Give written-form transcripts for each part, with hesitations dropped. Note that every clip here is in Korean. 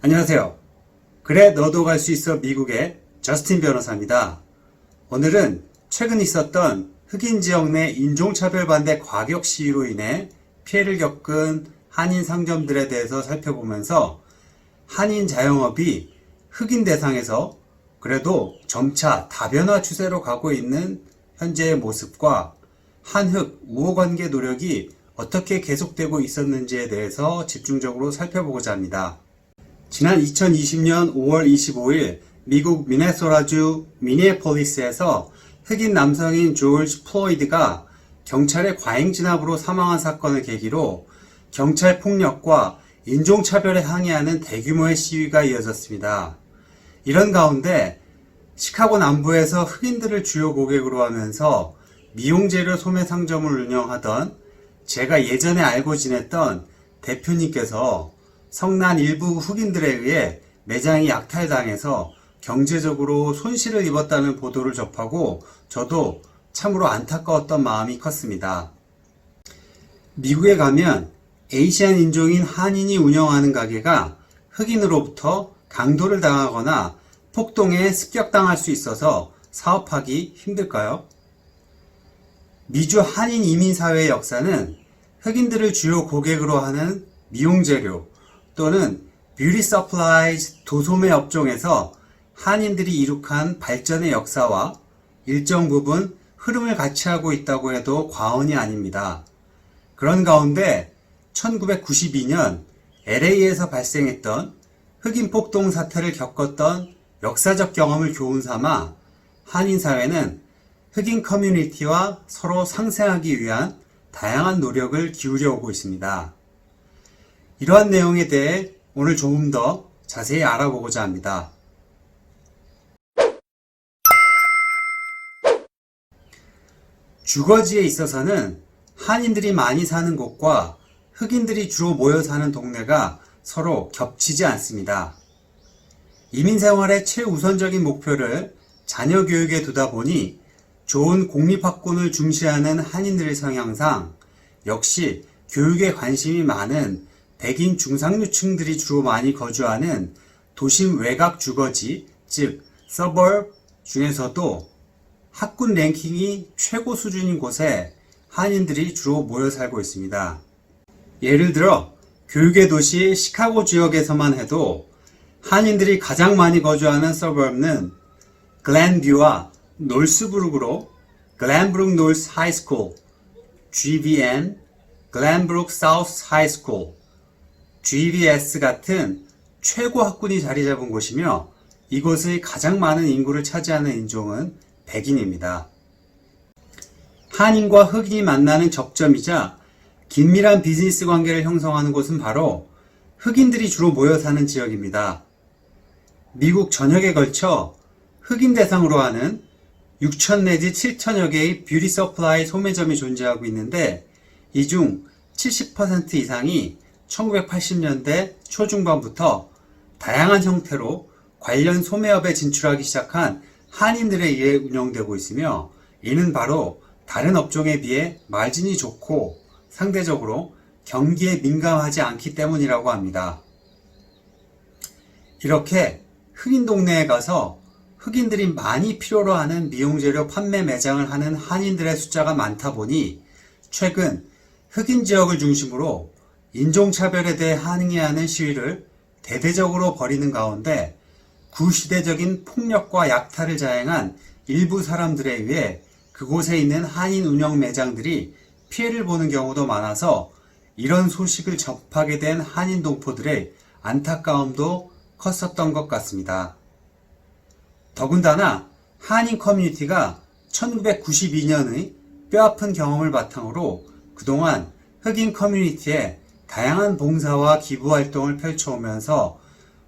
안녕하세요. 그래 너도 갈 수 있어 미국의 저스틴 변호사입니다. 오늘은 최근 있었던 흑인 지역 내 인종차별 반대 과격 시위로 인해 피해를 겪은 한인 상점들에 대해서 살펴보면서 한인 자영업이 흑인 대상에서 그래도 점차 다변화 추세로 가고 있는 현재의 모습과 한흑 우호관계 노력이 어떻게 계속되고 있었는지에 대해서 집중적으로 살펴보고자 합니다. 지난 2020년 5월 25일 미국 미네소라주 미니애폴리스에서 흑인 남성인 조지 플로이드가 경찰의 과잉 진압으로 사망한 사건을 계기로 경찰 폭력과 인종차별에 항의하는 대규모의 시위가 이어졌습니다. 이런 가운데 시카고 남부에서 흑인들을 주요 고객으로 하면서 미용재료 소매 상점을 운영하던 제가 예전에 알고 지냈던 대표님께서 성난 일부 흑인들에 의해 매장이 약탈당해서 경제적으로 손실을 입었다는 보도를 접하고 저도 참으로 안타까웠던 마음이 컸습니다. 미국에 가면 아시안 인종인 한인이 운영하는 가게가 흑인으로부터 강도를 당하거나 폭동에 습격당할 수 있어서 사업하기 힘들까요? 미주 한인 이민사회의 역사는 흑인들을 주요 고객으로 하는 미용재료 또는 뷰티 서플라이즈 도소매 업종에서 한인들이 이룩한 발전의 역사와 일정 부분 흐름을 같이 하고 있다고 해도 과언이 아닙니다. 그런 가운데 1992년 LA에서 발생했던 흑인 폭동 사태를 겪었던 역사적 경험을 교훈 삼아 한인사회는 흑인 커뮤니티와 서로 상생하기 위한 다양한 노력을 기울여 오고 있습니다. 이러한 내용에 대해 오늘 조금 더 자세히 알아보고자 합니다. 주거지에 있어서는 한인들이 많이 사는 곳과 흑인들이 주로 모여 사는 동네가 서로 겹치지 않습니다. 이민생활의 최우선적인 목표를 자녀 교육에 두다 보니 좋은 공립학군을 중시하는 한인들의 성향상 역시 교육에 관심이 많은 백인 중상류층들이 주로 많이 거주하는 도심 외곽 주거지, 즉 서버브 중에서도 학군 랭킹이 최고 수준인 곳에 한인들이 주로 모여 살고 있습니다. 예를 들어 교육의 도시 시카고 지역에서만 해도 한인들이 가장 많이 거주하는 서버브는 글렌뷰와 놀스브룩으로 글렌브룩 노스 하이스쿨, GVN, 글렌브룩 사우스 하이스쿨, GVS 같은 최고 학군이 자리 잡은 곳이며 이곳의 가장 많은 인구를 차지하는 인종은 백인입니다. 한인과 흑인이 만나는 접점이자 긴밀한 비즈니스 관계를 형성하는 곳은 바로 흑인들이 주로 모여 사는 지역입니다. 미국 전역에 걸쳐 흑인 대상으로 하는 6천 내지 7천여 개의 뷰티 서플라이 소매점이 존재하고 있는데 이 중 70% 이상이 1980년대 초중반부터 다양한 형태로 관련 소매업에 진출하기 시작한 한인들에 의해 운영되고 있으며 이는 바로 다른 업종에 비해 마진이 좋고 상대적으로 경기에 민감하지 않기 때문이라고 합니다. 이렇게 흑인 동네에 가서 흑인들이 많이 필요로 하는 미용재료 판매 매장을 하는 한인들의 숫자가 많다 보니 최근 흑인 지역을 중심으로 인종차별에 대해 항의하는 시위를 대대적으로 벌이는 가운데 구시대적인 폭력과 약탈을 자행한 일부 사람들에 의해 그곳에 있는 한인 운영 매장들이 피해를 보는 경우도 많아서 이런 소식을 접하게 된 한인 동포들의 안타까움도 컸었던 것 같습니다. 더군다나 한인 커뮤니티가 1992년의 뼈아픈 경험을 바탕으로 그동안 흑인 커뮤니티에 다양한 봉사와 기부 활동을 펼쳐오면서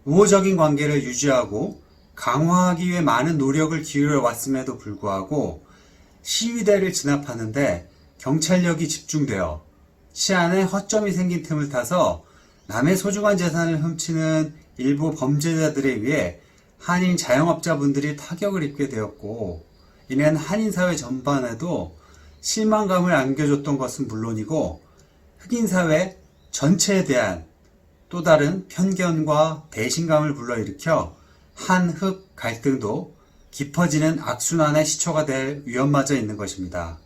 우호적인 관계를 유지하고 강화하기 위해 많은 노력을 기울여 왔음에도 불구하고 시위대를 진압하는데 경찰력이 집중되어 치안에 허점이 생긴 틈을 타서 남의 소중한 재산을 훔치는 일부 범죄자들에 의해 한인 자영업자분들이 타격을 입게 되었고 이는 한인사회 전반에도 실망감을 안겨줬던 것은 물론이고 흑인사회 전체에 대한 또 다른 편견과 배신감을 불러일으켜 한흑 갈등도 깊어지는 악순환의 시초가 될 위험마저 있는 것입니다.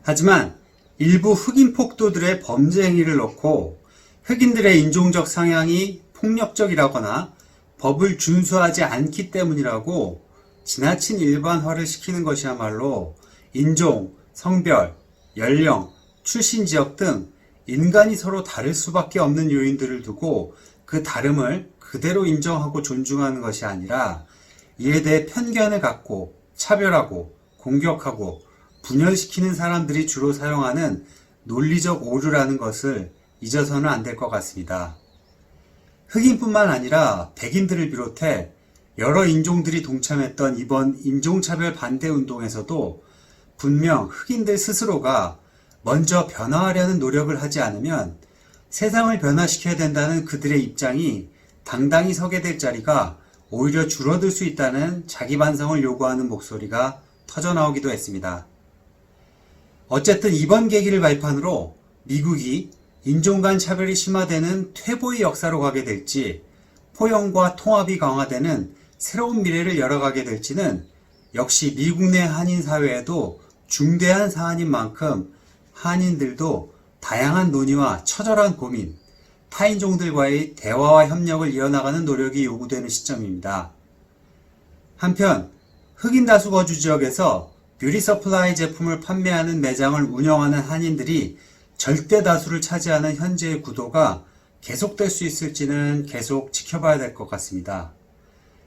하지만 일부 흑인 폭도들의 범죄 행위를 놓고 흑인들의 인종적 성향이 폭력적이라거나 법을 준수하지 않기 때문이라고 지나친 일반화를 시키는 것이야말로 인종, 성별, 연령, 출신 지역 등 인간이 서로 다를 수밖에 없는 요인들을 두고 그 다름을 그대로 인정하고 존중하는 것이 아니라 이에 대해 편견을 갖고 차별하고 공격하고 분열시키는 사람들이 주로 사용하는 논리적 오류라는 것을 잊어서는 안 될 것 같습니다. 흑인뿐만 아니라 백인들을 비롯해 여러 인종들이 동참했던 이번 인종차별 반대 운동에서도 분명 흑인들 스스로가 먼저 변화하려는 노력을 하지 않으면 세상을 변화시켜야 된다는 그들의 입장이 당당히 서게 될 자리가 오히려 줄어들 수 있다는 자기 반성을 요구하는 목소리가 터져나오기도 했습니다. 어쨌든 이번 계기를 발판으로 미국이 인종 간 차별이 심화되는 퇴보의 역사로 가게 될지 포용과 통합이 강화되는 새로운 미래를 열어가게 될지는 역시 미국 내 한인 사회에도 중대한 사안인 만큼 한인들도 다양한 논의와 처절한 고민, 타인종들과의 대화와 협력을 이어나가는 노력이 요구되는 시점입니다. 한편 흑인 다수 거주 지역에서 뷰티 서플라이 제품을 판매하는 매장을 운영하는 한인들이 절대 다수를 차지하는 현재의 구도가 계속될 수 있을지는 계속 지켜봐야 될 것 같습니다.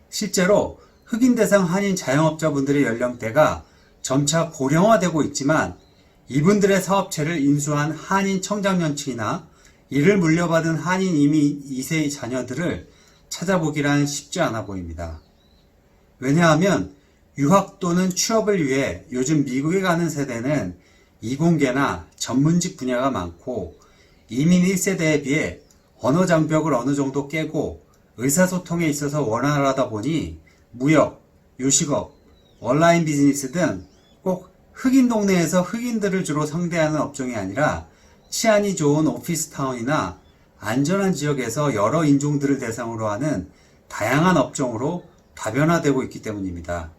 실제로 흑인 대상 한인 자영업자분들의 연령대가 점차 고령화되고 있지만 이분들의 사업체를 인수한 한인 청장년층이나 이를 물려받은 한인 이민 2세의 자녀들을 찾아보기란 쉽지 않아 보입니다. 왜냐하면 유학 또는 취업을 위해 요즘 미국에 가는 세대는 이공계나 전문직 분야가 많고 이민 1세대에 비해 언어 장벽을 어느 정도 깨고 의사소통에 있어서 원활하다 보니 무역, 요식업, 온라인 비즈니스 등 꼭 흑인 동네에서 흑인들을 주로 상대하는 업종이 아니라 치안이 좋은 오피스타운이나 안전한 지역에서 여러 인종들을 대상으로 하는 다양한 업종으로 다변화되고 있기 때문입니다.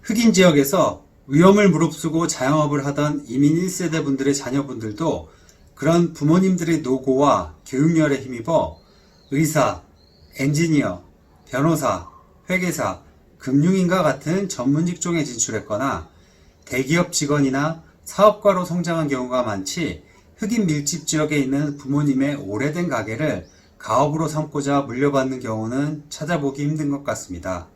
흑인 지역에서 위험을 무릅쓰고 자영업을 하던 이민 1세대 분들의 자녀분들도 그런 부모님들의 노고와 교육열에 힘입어 의사, 엔지니어, 변호사, 회계사, 금융인과 같은 전문 직종에 진출했거나 대기업 직원이나 사업가로 성장한 경우가 많지 흑인 밀집 지역에 있는 부모님의 오래된 가게를 가업으로 삼고자 물려받는 경우는 찾아보기 힘든 것 같습니다.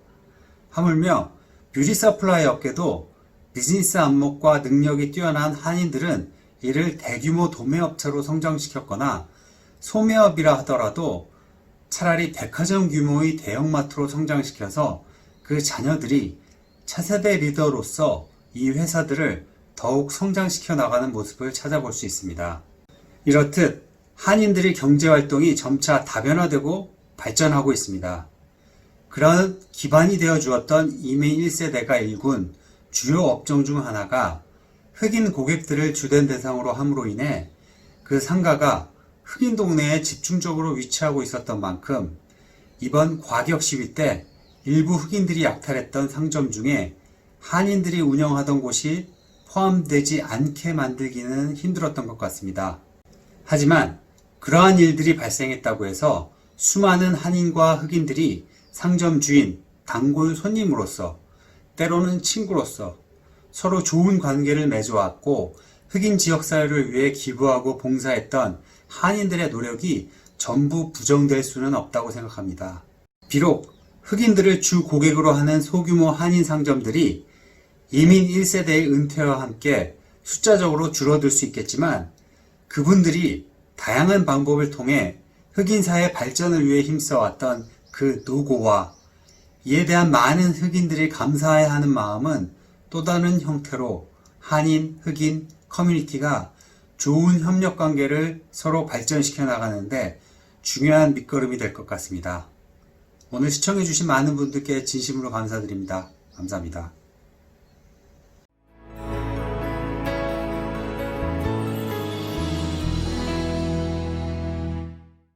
하물며 뷰티 서플라이 업계도 비즈니스 안목과 능력이 뛰어난 한인들은 이를 대규모 도매업체로 성장시켰거나 소매업이라 하더라도 차라리 백화점 규모의 대형마트로 성장시켜서 그 자녀들이 차세대 리더로서 이 회사들을 더욱 성장시켜 나가는 모습을 찾아볼 수 있습니다. 이렇듯 한인들의 경제활동이 점차 다변화되고 발전하고 있습니다. 그런 기반이 되어 주었던 이민 1세대가 일군 주요 업종 중 하나가 흑인 고객들을 주된 대상으로 함으로 인해 그 상가가 흑인 동네에 집중적으로 위치하고 있었던 만큼 이번 과격 시위 때 일부 흑인들이 약탈했던 상점 중에 한인들이 운영하던 곳이 포함되지 않게 만들기는 힘들었던 것 같습니다. 하지만 그러한 일들이 발생했다고 해서 수많은 한인과 흑인들이 상점 주인, 단골 손님으로서 때로는 친구로서 서로 좋은 관계를 맺어왔고 흑인 지역사회를 위해 기부하고 봉사했던 한인들의 노력이 전부 부정될 수는 없다고 생각합니다. 비록 흑인들을 주 고객으로 하는 소규모 한인 상점들이 이민 1세대의 은퇴와 함께 숫자적으로 줄어들 수 있겠지만 그분들이 다양한 방법을 통해 흑인 사회 발전을 위해 힘써왔던 그 노고와 이에 대한 많은 흑인들이 감사해야 하는 마음은 또 다른 형태로 한인, 흑인 커뮤니티가 좋은 협력 관계를 서로 발전시켜 나가는데 중요한 밑거름이 될 것 같습니다. 오늘 시청해주신 많은 분들께 진심으로 감사드립니다. 감사합니다.